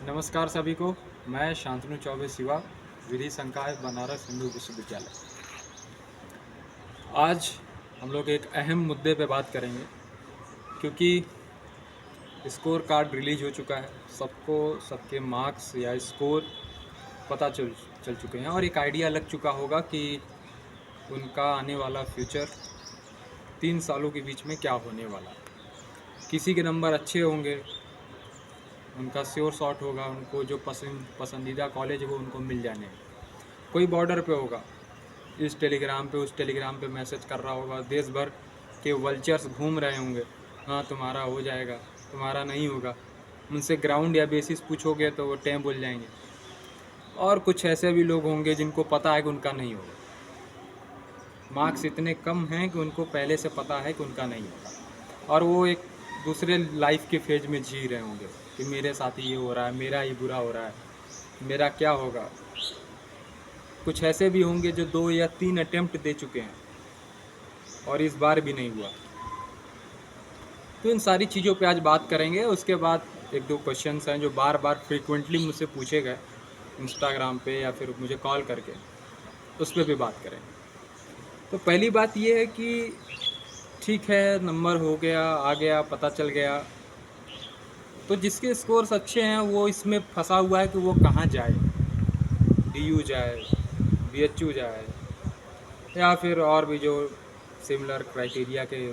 नमस्कार सभी को। मैं शांतनु चौबे शिवा, विधि संकाय बनारस हिंदू विश्वविद्यालय। आज हम लोग एक अहम मुद्दे पे बात करेंगे, क्योंकि स्कोर कार्ड रिलीज हो चुका है। सबको सबके मार्क्स या स्कोर पता चल चुके हैं और एक आइडिया लग चुका होगा कि उनका आने वाला फ्यूचर 3 सालों के बीच में क्या होने वाला है। किसी के नंबर अच्छे होंगे, उनका श्योर शॉट होगा, उनको जो पसंदीदा कॉलेज है वो उनको मिल जाने हैं। कोई बॉर्डर पे होगा, इस टेलीग्राम पे उस टेलीग्राम पे मैसेज कर रहा होगा, देश भर के वल्चर्स घूम रहे होंगे, हाँ तुम्हारा हो जाएगा, तुम्हारा नहीं होगा। उनसे ग्राउंड या बेसिस पूछोगे तो वो टेम बोल जाएंगे। और कुछ ऐसे भी लोग होंगे जिनको पता है कि उनका नहीं होगा, मार्क्स इतने कम हैं कि उनको पहले से पता है कि उनका नहीं होगा, और वो एक दूसरे लाइफ के फेज में जी रहे होंगे कि मेरे साथ ये हो रहा है, मेरा ही बुरा हो रहा है, मेरा क्या होगा। कुछ ऐसे भी होंगे जो 2 या 3 अटेम्प्ट दे चुके हैं और इस बार भी नहीं हुआ। तो इन सारी चीज़ों पे आज बात करेंगे। उसके बाद 1-2 क्वेश्चंस हैं जो बार बार फ्रीक्वेंटली मुझसे पूछे गए इंस्टाग्राम पे या फिर मुझे कॉल करके, उस पर भी बात करेंगे। तो पहली बात ये है कि ठीक है, नंबर हो गया, आ गया, पता चल गया, तो जिसके स्कोर्स अच्छे हैं वो इसमें फंसा हुआ है कि वो कहाँ जाए, DU जाए, BHU जाए, या फिर और भी जो सिमिलर क्राइटेरिया के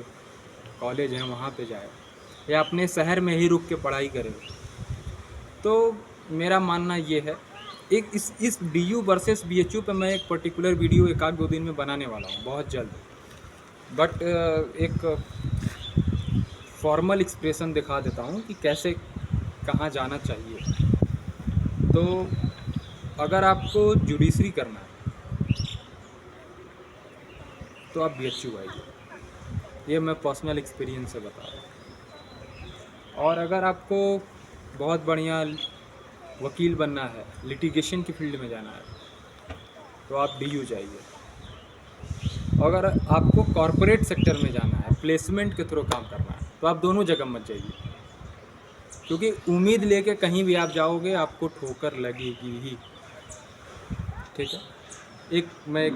कॉलेज हैं वहाँ पे जाए, या अपने शहर में ही रुक के पढ़ाई करे। तो मेरा मानना ये है, एक इस DU वर्सेस BHU पे मैं एक पर्टिकुलर वीडियो 1-2 दिन में बनाने वाला हूँ बहुत जल्द। बट एक फॉर्मल एक्सप्रेशन दिखा देता हूँ कि कैसे कहाँ जाना चाहिए। तो अगर आपको जुडिशरी करना है तो आप BHU आइए, ये मैं पर्सनल एक्सपीरियंस से बता रहा हूँ। और अगर आपको बहुत बढ़िया वकील बनना है, लिटिगेशन की फील्ड में जाना है, तो आप DU जाइए। अगर आपको कॉरपोरेट सेक्टर में जाना है, प्लेसमेंट के थ्रू काम करना है, तो आप दोनों जगह मत जाइए, क्योंकि उम्मीद लेके कहीं भी आप जाओगे आपको ठोकर लगेगी ही। ठीक है, मैं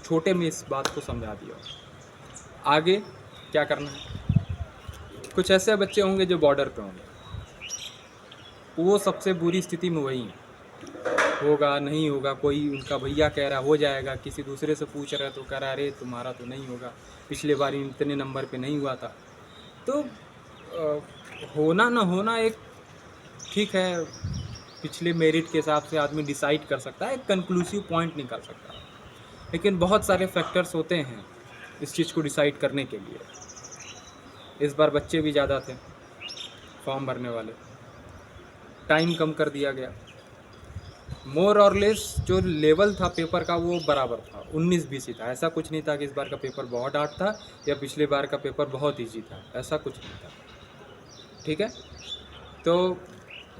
छोटे में इस बात को समझा दिया। आगे क्या करना है, कुछ ऐसे बच्चे होंगे जो बॉर्डर पे होंगे, वो सबसे बुरी स्थिति में वही हैं। होगा नहीं होगा, कोई उनका भैया कह रहा हो जाएगा, किसी दूसरे से पूछ रहा है तो कह रहा अरे तुम्हारा तो नहीं होगा, पिछले बार इतने नंबर पे नहीं हुआ था। तो होना ना होना एक ठीक है, पिछले मेरिट के हिसाब से आदमी डिसाइड कर सकता है, एक कंक्लूसिव पॉइंट निकाल सकता है, लेकिन बहुत सारे फैक्टर्स होते हैं इस चीज़ को डिसाइड करने के लिए। इस बार बच्चे भी ज़्यादा थे फॉर्म भरने वाले, टाइम कम कर दिया गया। मोर और लेस जो लेवल था पेपर का वो बराबर था, 19-20 ही था। ऐसा कुछ नहीं था कि इस बार का पेपर बहुत हार्ड था या पिछले बार का पेपर बहुत ईजी था, ऐसा कुछ नहीं था। ठीक है, तो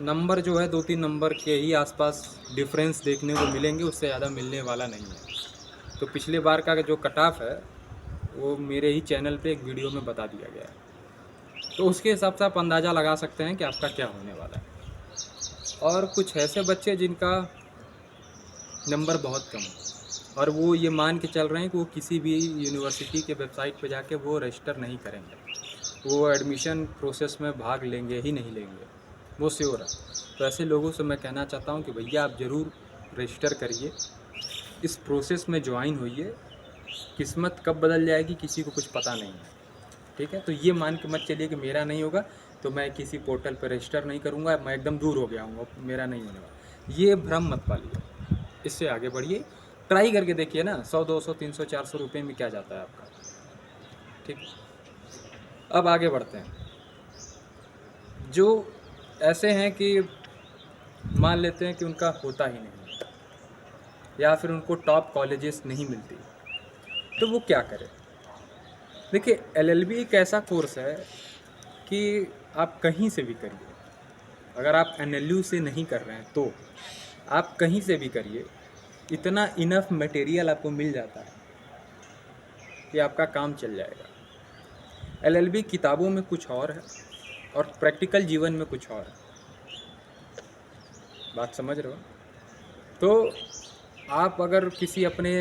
नंबर जो है 2-3 नंबर के ही आसपास डिफरेंस देखने को मिलेंगे, उससे ज़्यादा मिलने वाला नहीं है। तो पिछले बार का जो कट ऑफ है वो मेरे ही चैनल पे एक वीडियो में बता दिया गया है, तो उसके हिसाब से आप अंदाज़ा लगा सकते हैं कि आपका क्या होने वाला है। और कुछ ऐसे बच्चे जिनका नंबर बहुत कम है और वो ये मान के चल रहे हैं कि वो किसी भी यूनिवर्सिटी के वेबसाइट पे जाके वो रजिस्टर नहीं करेंगे, वो एडमिशन प्रोसेस में भाग लेंगे ही नहीं लेंगे, वो श्योर है। तो ऐसे लोगों से मैं कहना चाहता हूँ कि भैया आप ज़रूर रजिस्टर करिए, इस प्रोसेस में ज्वाइन होइए। किस्मत कब बदल जाएगी किसी को कुछ पता नहीं है। ठीक है, तो ये मान के मत चलिए कि मेरा नहीं होगा तो मैं किसी पोर्टल पर रजिस्टर नहीं करूँगा, मैं एकदम दूर हो गया हूँ, मेरा नहीं होने वाला। ये भ्रम मत पालिए, इससे आगे बढ़िए, ट्राई करके देखिए ना, 100, 200, 300, 400 रुपये में क्या जाता है आपका। ठीक, अब आगे बढ़ते हैं। जो ऐसे हैं कि मान लेते हैं कि उनका होता ही नहीं या फिर उनको टॉप कॉलेजेस नहीं मिलती, तो वो क्या करें। देखिए, LLB एक ऐसा कोर्स है कि आप कहीं से भी करिए। अगर आप NLU से नहीं कर रहे हैं तो आप कहीं से भी करिए, इतना इनफ मटेरियल आपको मिल जाता है कि आपका काम चल जाएगा। LLB किताबों में कुछ और है और प्रैक्टिकल जीवन में कुछ और है। बात समझ रहे हो? तो आप अगर किसी अपने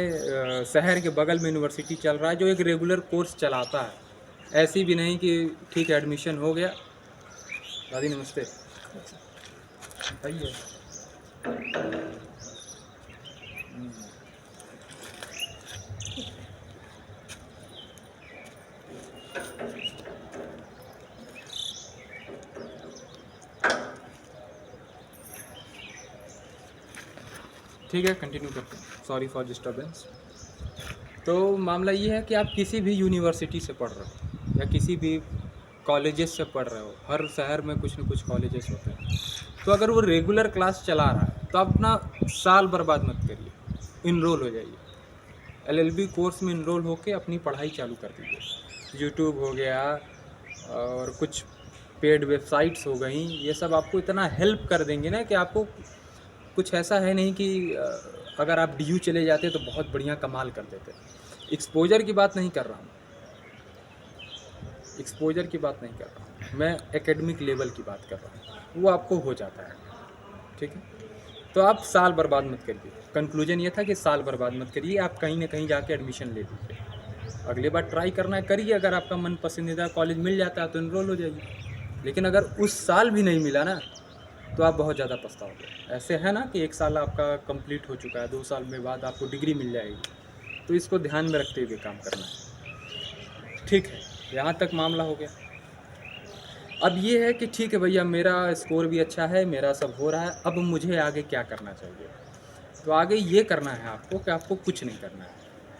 शहर के बगल में यूनिवर्सिटी चल रहा है जो एक रेगुलर कोर्स चलाता है, ऐसी भी नहीं कि ठीक है एडमिशन हो गया। दादी नमस्ते। बताइए। ठीक है, कंटिन्यू करते हैं। Sorry for disturbance. तो मामला ये है कि आप किसी भी यूनिवर्सिटी से पढ़ रहे हो या किसी भी कॉलेजेस से पढ़ रहे हो, हर शहर में कुछ न कुछ कॉलेजेस होते हैं। तो अगर वो रेगुलर क्लास चला रहा है तो आप अपना साल बर्बाद मत करिए, इनरोल हो जाइए। एलएलबी कोर्स में इनरोल होकर अपनी पढ़ाई चालू कर दीजिए। यूट्यूब हो गया और कुछ पेड वेबसाइट्स हो गई, ये सब आपको इतना हेल्प कर देंगे ना कि आपको कुछ ऐसा है नहीं कि अगर आप डीयू चले जाते तो बहुत बढ़िया कमाल कर देते। एक्सपोजर की बात नहीं कर रहा हूँ, एक्सपोजर की बात नहीं कर रहा हूँ, मैं एकेडमिक लेवल की बात कर रहा हूँ, वो आपको हो जाता है। ठीक है, तो आप साल बर्बाद मत करिए। कंक्लूजन ये था कि साल बर्बाद मत करिए, आप कहीं ना कहीं जाके एडमिशन ले लीजिए। अगली बार ट्राई करना है करिए, अगर आपका मन पसंदीदा कॉलेज मिल जाता है तो इनरोल हो जाइए। लेकिन अगर उस साल भी नहीं मिला ना तो आप बहुत ज़्यादा पछताओगे। ऐसे है ना कि 1 साल आपका कंप्लीट हो चुका है, 2 साल में बाद आपको डिग्री मिल जाएगी, तो इसको ध्यान में रखते हुए काम करना है। ठीक है, यहाँ तक मामला हो गया। अब ये है कि ठीक है भैया, मेरा स्कोर भी अच्छा है, मेरा सब हो रहा है, अब मुझे आगे क्या करना चाहिए? तो आगे ये करना है आपको कि आपको कुछ नहीं करना है,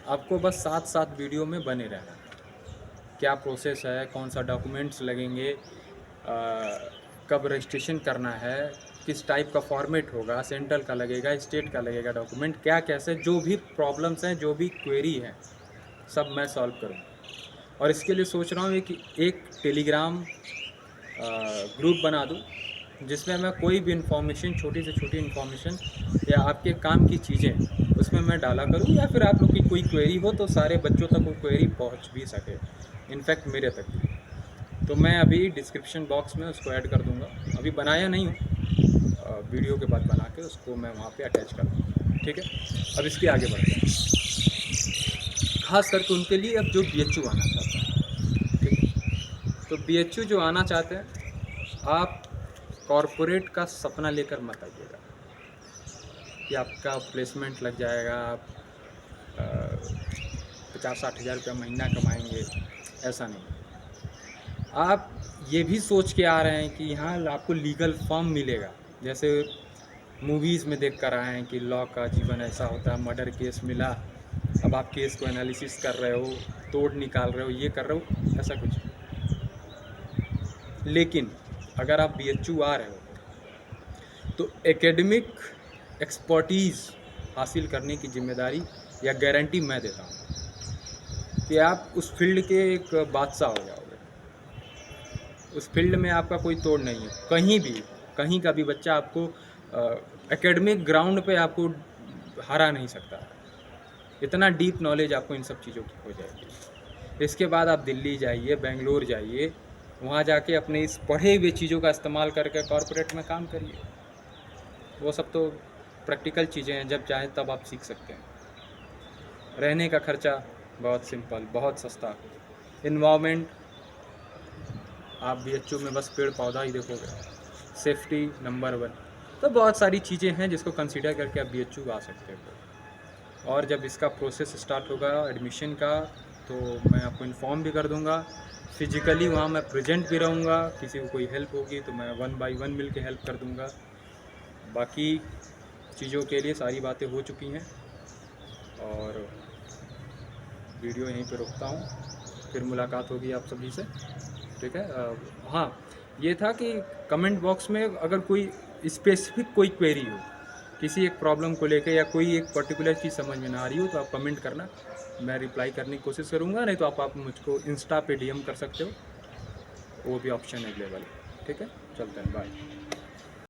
आपको बस साथ साथ वीडियो में बने रहना है। क्या प्रोसेस है, कौन सा डॉक्यूमेंट्स लगेंगे, कब रजिस्ट्रेशन करना है, किस टाइप का फॉर्मेट होगा, सेंट्रल का लगेगा, स्टेट का लगेगा डॉक्यूमेंट, क्या कैसे, जो भी प्रॉब्लम्स हैं, जो भी क्वेरी है, सब मैं सॉल्व करूँ। और इसके लिए सोच रहा हूँ कि एक टेलीग्राम ग्रुप बना दूँ जिसमें मैं कोई भी इन्फॉर्मेशन, छोटी से छोटी इन्फॉर्मेशन या आपके काम की चीज़ें उसमें मैं डाला करूँ, या फिर आप लोग की कोई क्वेरी हो तो सारे बच्चों तक वो क्वेरी पहुँच भी सके, इनफैक्ट मेरे तक भी। तो मैं अभी डिस्क्रिप्शन बॉक्स में उसको ऐड कर दूंगा, अभी बनाया नहीं हूँ, वीडियो के बाद बना के उसको मैं वहाँ पे अटैच कर दूँगा। ठीक है, अब इसके आगे बढ़ते हैं। खास करके उनके लिए अब जो BHU आना चाहता है, ठीक है, तो BHU जो आना चाहते हैं, आप कॉरपोरेट का सपना लेकर मत आइएगा कि आपका प्लेसमेंट लग जाएगा, आप 50-60 हज़ार रुपया महीना कमाएंगे, ऐसा नहीं। आप ये भी सोच के आ रहे हैं कि यहाँ आपको लीगल फॉर्म मिलेगा, जैसे मूवीज़ में देख कर आए हैं कि लॉ का जीवन ऐसा होता है, मर्डर केस मिला, अब आप केस को एनालिसिस कर रहे हो, तोड़ निकाल रहे हो, ये कर रहे हो, ऐसा कुछ। लेकिन अगर आप BHU आ रहे हो तो एकेडमिक एक्सपर्टीज़ हासिल करने की जिम्मेदारी या गारंटी मैं देता हूँ कि आप उस फील्ड के एक बादशाह हो जाओगे। उस फील्ड में आपका कोई तोड़ नहीं है, कहीं भी, कहीं का भी बच्चा आपको एकेडमिक ग्राउंड पे आपको हरा नहीं सकता है। इतना डीप नॉलेज आपको इन सब चीज़ों की हो जाएगी। इसके बाद आप दिल्ली जाइए, बेंगलोर जाइए, वहाँ जाके अपने इस पढ़े हुए चीज़ों का इस्तेमाल करके कॉरपोरेट में काम करिए। वो सब तो प्रैक्टिकल चीज़ें हैं, जब चाहें तब आप सीख सकते हैं। रहने का खर्चा बहुत सिंपल, बहुत सस्ता। इन्वायरमेंट, आप BHU में बस पेड़ पौधा ही देखोगे। Safety number 1। तो बहुत सारी चीज़ें हैं जिसको कंसीडर करके आप BHU आ सकते हो। और जब इसका प्रोसेस स्टार्ट होगा एडमिशन का तो मैं आपको इन्फॉर्म भी कर दूंगा। फिजिकली वहाँ मैं प्रेजेंट भी रहूँगा, किसी को कोई हेल्प होगी तो मैं 1 by 1 मिल के हेल्प कर दूँगा। बाकी चीज़ों के लिए सारी बातें हो चुकी हैं और वीडियो यहीं पे रोकता हूँ, फिर मुलाकात होगी आप सभी से। ठीक है, हाँ ये था कि कमेंट बॉक्स में अगर कोई स्पेसिफिक कोई क्वेरी हो किसी एक प्रॉब्लम को लेकर या कोई एक पर्टिकुलर चीज़ समझ में ना आ रही हो तो आप कमेंट करना, मैं रिप्लाई करने की कोशिश करूँगा। नहीं तो आप मुझको इंस्टा पे DM कर सकते हो, वो भी ऑप्शन अवेलेबल है। ठीक है, चलते हैं, बाय।